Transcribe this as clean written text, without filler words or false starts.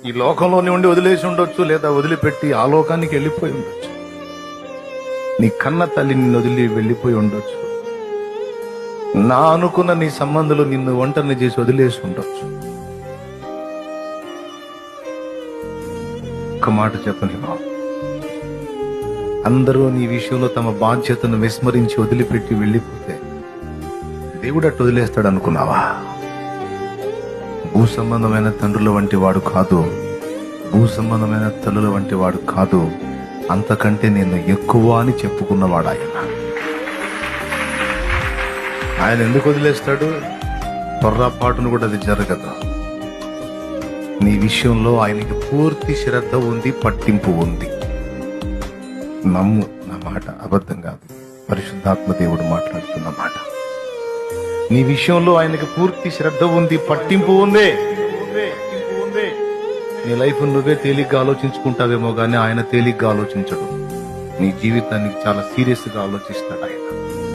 ఈ లోకంలోనే ఉండి వదిలేసి ఉండొచ్చు, లేదా వదిలిపెట్టి ఆ లోకానికి వెళ్ళిపోయి ఉండొచ్చు. నీ కన్న తల్లి నిన్ను వదిలి వెళ్ళిపోయి ఉండొచ్చు. నా అనుకున్న నీ సంబంధులు నిన్ను ఒంటరిని చేసి వదిలేసి ఉండొచ్చు. ఒక మాట చెప్పని బాబు, అందరూ నీ విషయంలో తమ బాధ్యతను విస్మరించి వదిలిపెట్టి వెళ్ళిపోతే దేవుడు అట్టు వదిలేస్తాడు అనుకున్నావా? భూ సంబంధమైన తండ్రుల వంటి వాడు కాదు, భూ సంబంధమైన తల్లుల వంటి వాడు కాదు, అంతకంటే నేను ఎక్కువ అని చెప్పుకున్నవాడు ఆయన. ఆయన ఎందుకు వదిలేస్తాడు? పొర్రాపాటును కూడా అది జరగదు. నీ విషయంలో ఆయనకి పూర్తి శ్రద్ధ ఉంది, పట్టింపు ఉంది. నమ్ము, నా మాట అబద్ధం కాదు, పరిశుద్ధాత్మ దేవుడు మాట్లాడుతున్న మాట. నీ విషయంలో ఆయనకి పూర్తి శ్రద్ధ ఉంది, పట్టింపు ఉంది. నీ లైఫ్ నువ్వే తేలిగ్గా ఆలోచించుకుంటావేమో గానీ ఆయన తేలిగ్గా ఆలోచించడు. నీ జీవితానికి చాలా సీరియస్ గా ఆలోచిస్తాడు ఆయన.